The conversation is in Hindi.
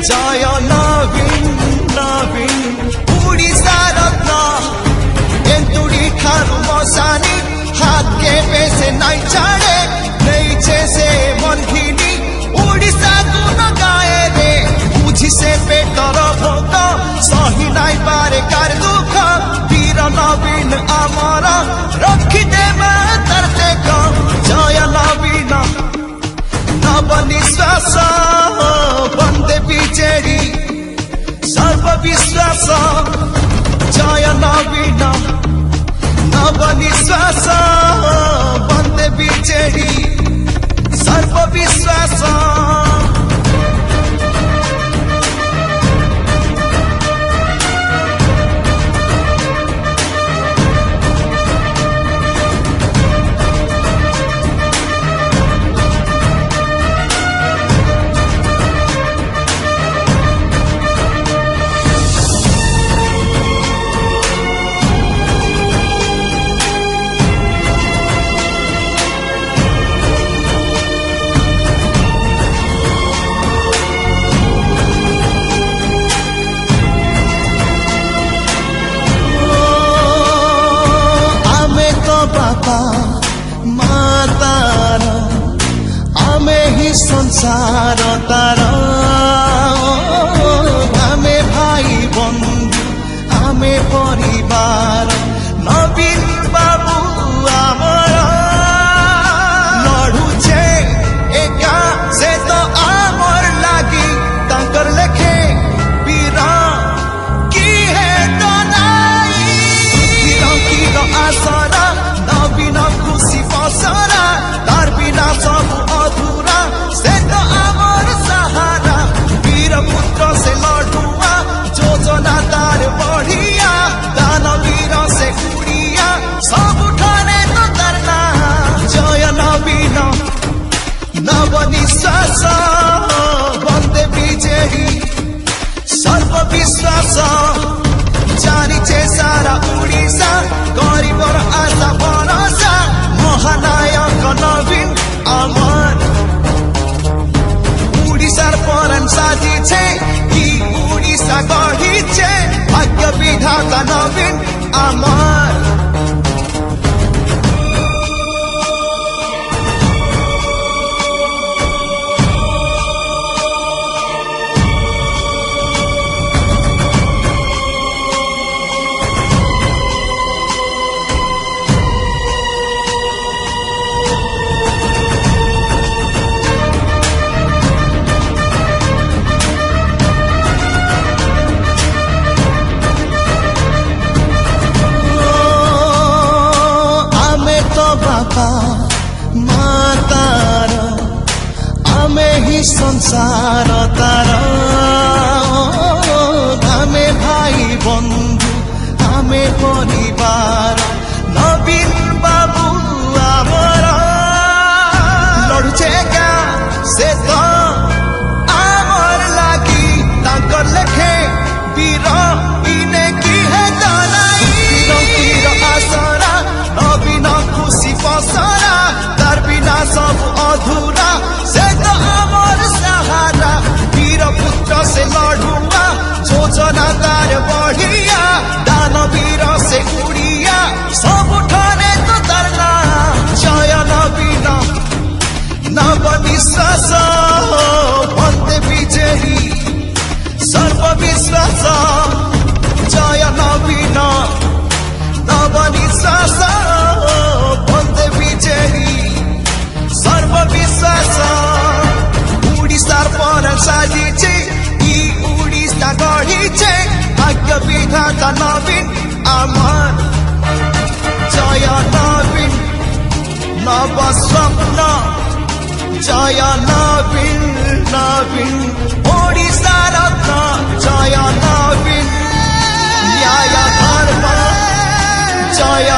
जय नवीन नवीन उड़ीसा रत्न एंतुड़ी ठारू मसानी हाथ के पैसे नहीं छाड़े नहीं से मन घिनी उड़ीसा गुण गाए रे बुझी से पेटर भोग सही नहीं पारे कार दुख वीर नवीन आमर रखी देवा तरते जय नवीन नव निश्वास बंदे बीजेडी सर्वविश्वास जय नवीन नव निश्वास बंदे बीजेडी सर्वविश्वास बापा मातार आमे ही संसार तार आमे भाई बंधु आमे परिवार नवीन बाबू आमर लड़ुचे एका से तो आमर लागी तांकर लेखे वीर की है तो नाई वीर आसरा नवीन खुशी बसरा तार बिना सब अधूरा से तो आमर सहारा वीर पुत्र से लड़ुआ योजना तार बढ़िया दानवीर से कुड़िया सब उठाने तो तरना जय नवीन नव निश्वास बंदे बीजेडी सर्वविश्वास जारी सारा उड़ीसा गरीबर आशा भरोसा महानायक नवीन आमर उड़ीसार परान साजिछे कि उड़ीसा गढ़िछे भाग्य विधाता नवीन आमर बापा मातार आमे ही संसार तार आमे भाई बंधु आमे परिवार नवीन बाबू आमर लड़ुचे क्या से तो आमर लागी तांकर लेखे वीर इने की है वीर आसरा नवीन खुशी बसरा तार बिना सब अधूरा से तो आमर सहारा वीर पुत्र से लड़ुआ योजना तार बढ़िया दानवीर से कुड़िया सब उठाने तो तरना जय नवीन नव निश्वास बंदे बीजेडी सर्वविश्वास जय नवीन नव निश्वास बंदे बीजेडी सर्वविश्वास उड़ीसार परान साजिछे कि उड़ीसा गढ़िछे भाग्य विधाता नवीन आमर जय नवीन नव स्वप्न जय नवीन नवीन उड़ीसा रत्न जय नवीन न्याय धर्म जय